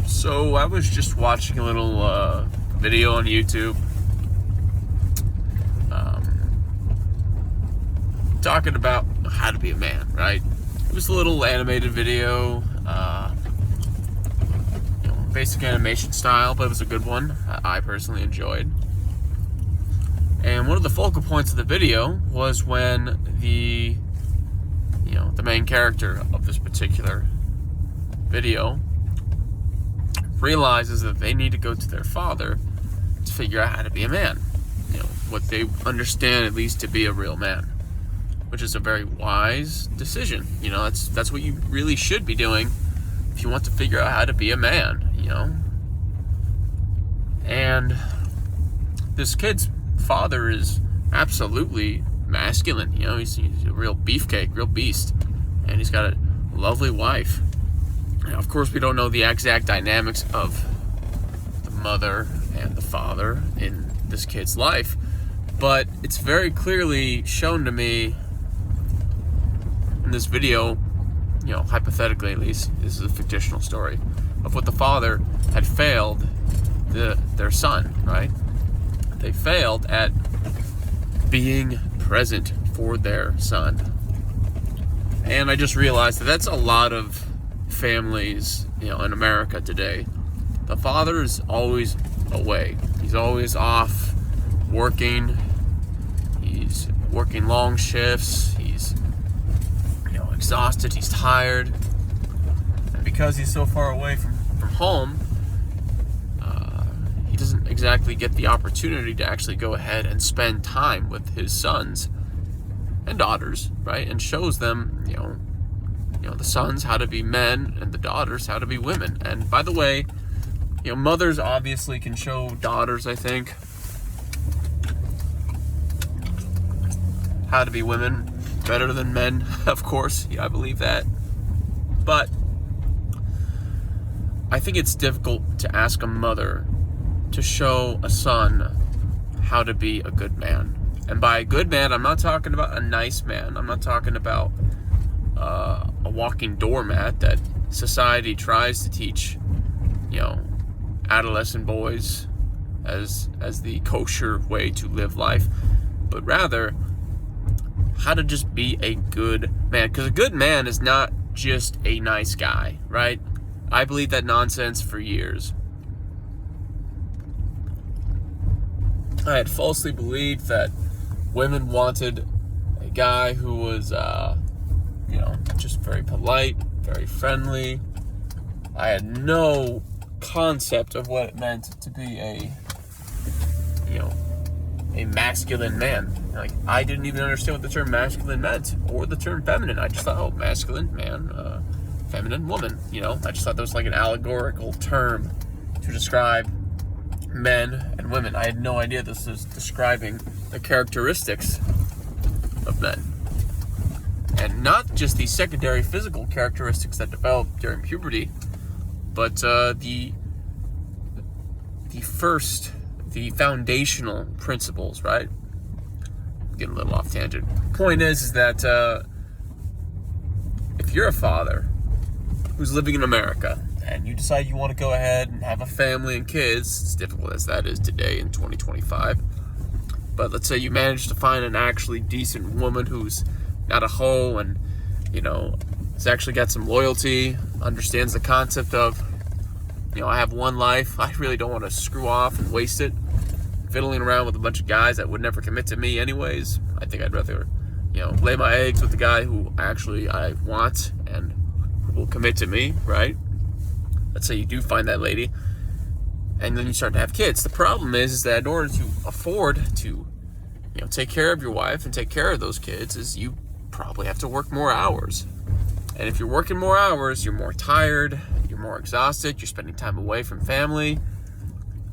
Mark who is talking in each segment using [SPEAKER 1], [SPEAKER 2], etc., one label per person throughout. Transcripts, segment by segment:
[SPEAKER 1] So I was just watching a little video on YouTube talking about how to be a man, right? It was a little animated video, basic animation style, but it was a good one. I personally enjoyed. And one of the focal points of the video was when the main character of this particular video realizes that they need to go to their father to figure out how to be a man. What they understand at least to be a real man, which is a very wise decision. That's what you really should be doing if you want to figure out how to be a man, And this kid's father is absolutely masculine. He's a real beefcake, real beast, and he's got a lovely wife. Now, of course, we don't know the exact dynamics of the mother and the father in this kid's life, but it's very clearly shown to me in this video, hypothetically at least, this is a fictional story, of what the father had failed their son, right? They failed at being present for their son. And I just realized that that's a lot of families, in America today. The father is always away. He's always off working. He's working long shifts. He's, exhausted. He's tired. And because he's so far away from home, he doesn't exactly get the opportunity to actually go ahead and spend time with his sons and daughters, right? And shows them, the sons how to be men and the daughters how to be women. And by the way, mothers obviously can show daughters, I think, how to be women better than men, of course. I believe that. But I think it's difficult to ask a mother to show a son how to be a good man. And by a good man, I'm not talking about a nice man. I'm not talking about a walking doormat that society tries to teach, adolescent boys as the kosher way to live life, but rather how to just be a good man. Because a good man is not just a nice guy, right? I believe that nonsense for years. I had falsely believed that women wanted a guy who was, just very polite, very friendly. I had no concept of what it meant to be a masculine man. I didn't even understand what the term masculine meant or the term feminine. I just thought, masculine man, feminine woman. I just thought that was like an allegorical term to describe men and women. I had no idea this was describing the characteristics of men. And not just the secondary physical characteristics that develop during puberty, but the foundational principles, right? Getting a little off tangent. Point is that if you're a father who's living in America and you decide you want to go ahead and have a family and kids, as difficult as that is today in 2025, but let's say you manage to find an actually decent woman who's not a hoe and, has actually got some loyalty, understands the concept of, I have one life, I really don't want to screw off and waste it fiddling around with a bunch of guys that would never commit to me anyways. I think I'd rather, lay my eggs with the guy who actually I want and who will commit to me, right? Let's say you do find that lady, and then you start to have kids. The problem is that in order to afford to, take care of your wife and take care of those kids, is you probably have to work more hours. And if you're working more hours, you're more tired, you're more exhausted, you're spending time away from family.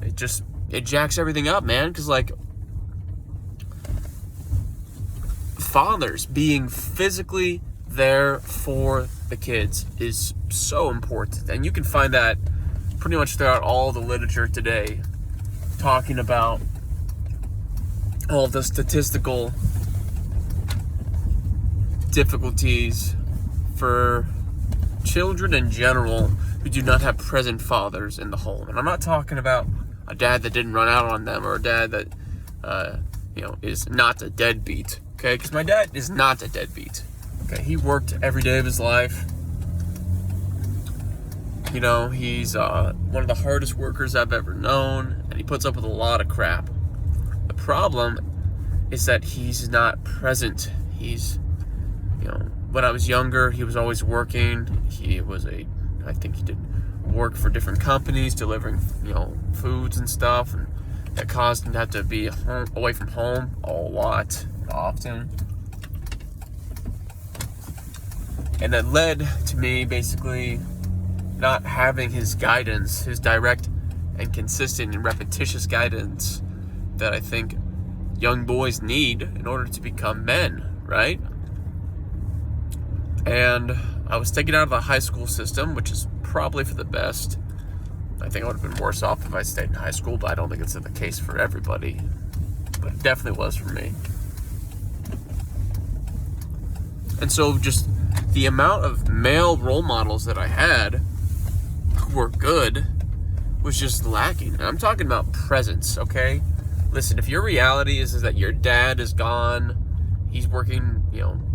[SPEAKER 1] It jacks everything up, man. Because, fathers being physically there for the kids is so important. And you can find that pretty much throughout all the literature today, talking about all the statistical difficulties for children in general who do not have present fathers in the home. And I'm not talking about a dad that didn't run out on them, or a dad that, is not a deadbeat, okay? Because my dad is not a deadbeat, okay? He worked every day of his life. You know, he's one of the hardest workers I've ever known, and he puts up with a lot of crap. The problem is that he's not present. He's, when I was younger, he was always working. I think he did work for different companies, delivering, foods and stuff, and that caused him to have to be away from home a lot, often. And that led to me basically not having his guidance, his direct and consistent and repetitious guidance that I think young boys need in order to become men, right? And I was taken out of the high school system, which is probably for the best. I think I would have been worse off if I stayed in high school, but I don't think it's the case for everybody. But it definitely was for me. And so just the amount of male role models that I had who were good was just lacking. And I'm talking about presence, okay? Listen, if your reality is that your dad is gone, he's working,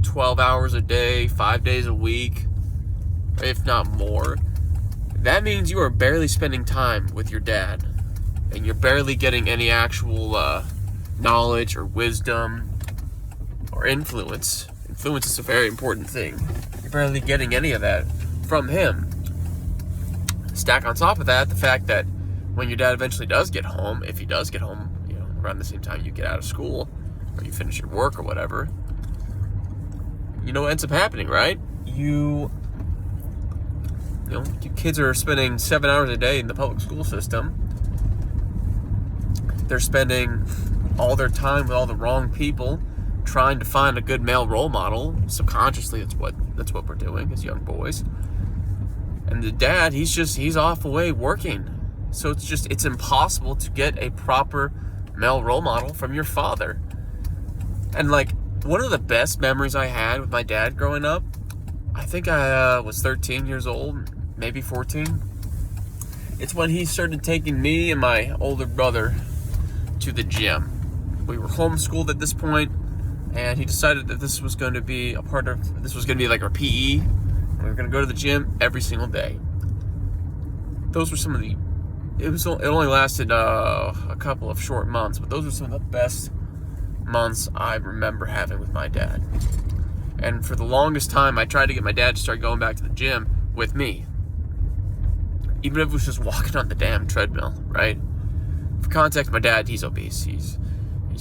[SPEAKER 1] 12 hours a day, 5 days a week, if not more, that means you are barely spending time with your dad. And you're barely getting any actual knowledge or wisdom or influence. Influence is a very important thing. You're barely getting any of that from him. Stack on top of that the fact that when your dad eventually does get home, if he does get home, around the same time you get out of school or you finish your work or whatever, you know what ends up happening, right? You kids are spending 7 hours a day in the public school system. They're spending all their time with all the wrong people, trying to find a good male role model. Subconsciously, that's what we're doing as young boys. And the dad, he's off away working. So it's impossible to get a proper male role model from your father. And one of the best memories I had with my dad growing up, I think I was 13 years old, maybe 14. It's when he started taking me and my older brother to the gym. We were homeschooled at this point, and he decided that this was going to be like our PE. We were going to go to the gym every single day. Those were it only lasted a couple of short months, but those were some of the best months I remember having with my dad. And for the longest time, I tried to get my dad to start going back to the gym with me. Even if it was just walking on the damn treadmill, right? For context, my dad, he's obese. He's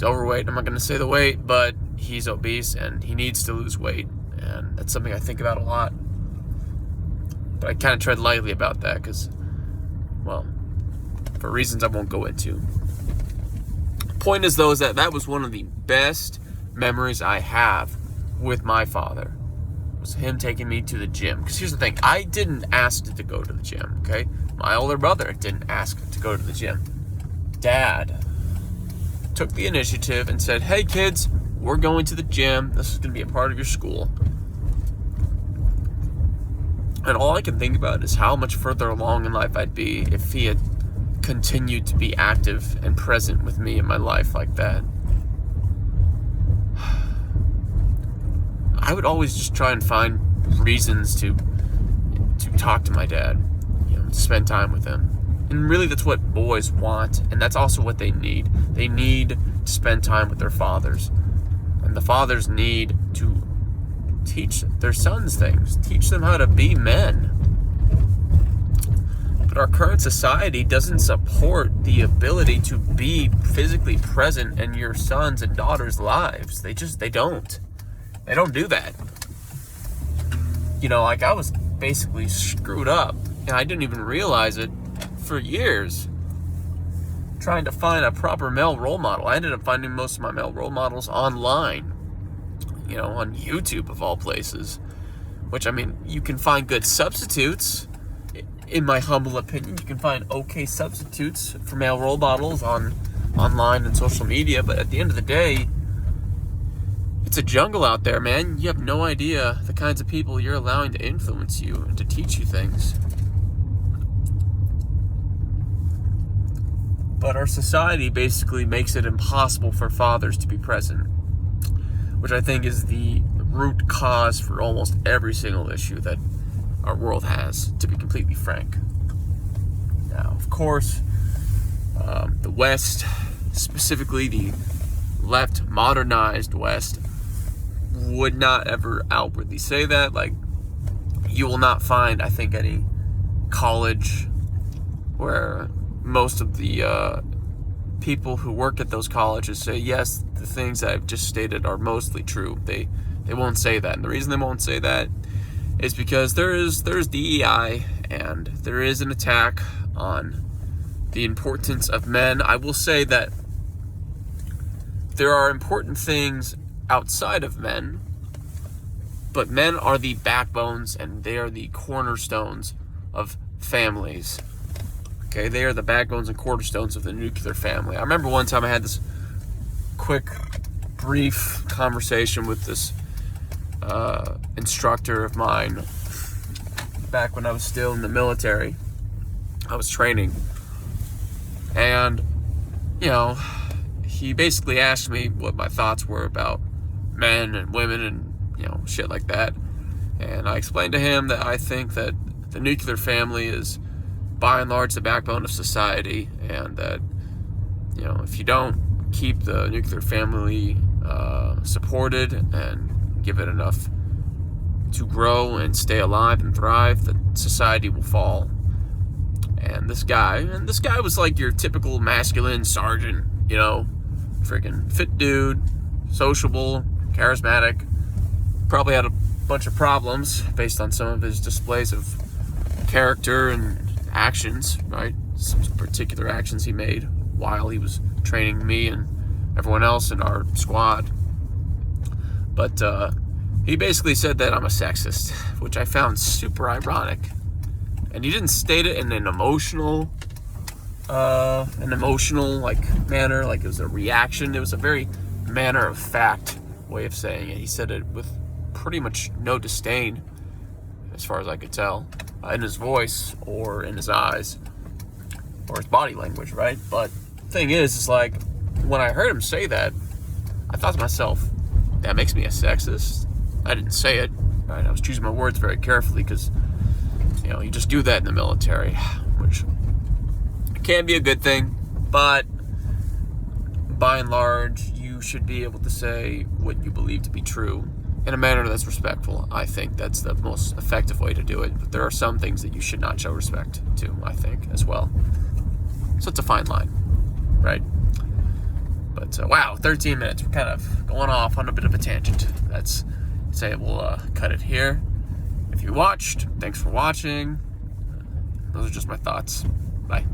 [SPEAKER 1] overweight. I'm not going to say the weight, but he's obese and he needs to lose weight. And that's something I think about a lot. But I kind of tread lightly about that because, for reasons I won't go into. Point is, though, is that was one of the best memories I have with my father. Was him taking me to the gym. Because here's the thing, I didn't ask to go to the gym, okay? My older brother didn't ask to go to the gym. Dad took the initiative and said, hey kids, we're going to the gym. This is going to be a part of your school. And all I can think about is how much further along in life I'd be if he had continued to be active and present with me in my life like that. I would always just try and find reasons to talk to my dad, to spend time with him. And really that's what boys want, and that's also what they need. They need to spend time with their fathers. And the fathers need to teach their sons things, teach them how to be men. But our current society doesn't support the ability to be physically present in your sons' and daughters' lives. They don't. They don't do that. I was basically screwed up, and I didn't even realize it for years. Trying to find a proper male role model. I ended up finding most of my male role models online. On YouTube of all places. Which, you can find good substitutes. In my humble opinion, you can find okay substitutes for male role models online and social media, but at the end of the day, it's a jungle out there, man. You have no idea the kinds of people you're allowing to influence you and to teach you things. But our society basically makes it impossible for fathers to be present, which I think is the root cause for almost every single issue that our world has, to be completely frank. Now, of course, the West, specifically the left modernized West, would not ever outwardly say that. Like, you will not find, I think, any college where most of the people who work at those colleges say, yes, the things that I've just stated are mostly true. They won't say that. And the reason they won't say that is because there's DEI, and there is an attack on the importance of men. I will say that there are important things outside of men, but men are the backbones and they are the cornerstones of families. Okay, they are the backbones and cornerstones of the nuclear family. I remember one time I had this quick, brief conversation with this instructor of mine back when I was still in the military. I was training, and he basically asked me what my thoughts were about men and women and shit like that. And I explained to him that I think that the nuclear family is by and large the backbone of society, and that if you don't keep the nuclear family supported and give it enough to grow and stay alive and thrive, that society will fall. And this guy was like your typical masculine sergeant, freaking fit dude, sociable, charismatic, probably had a bunch of problems based on some of his displays of character and actions, right? Some particular actions he made while he was training me and everyone else in our squad. But he basically said that I'm a sexist, which I found super ironic. And he didn't state it in an emotional like manner, like it was a reaction. It was a very matter of fact way of saying it. He said it with pretty much no disdain, as far as I could tell, in his voice or in his eyes or his body language, right? But the thing is like, when I heard him say that, I thought to myself, that makes me a sexist? I didn't say it, right? I was choosing my words very carefully because you just do that in the military, which can be a good thing, but by and large, you should be able to say what you believe to be true in a manner that's respectful. I think that's the most effective way to do it, but there are some things that you should not show respect to, I think, as well. So it's a fine line, right? But wow, 13 minutes. We're kind of going off on a bit of a tangent. That's say we'll cut it here. If you watched, thanks for watching. Those are just my thoughts. Bye.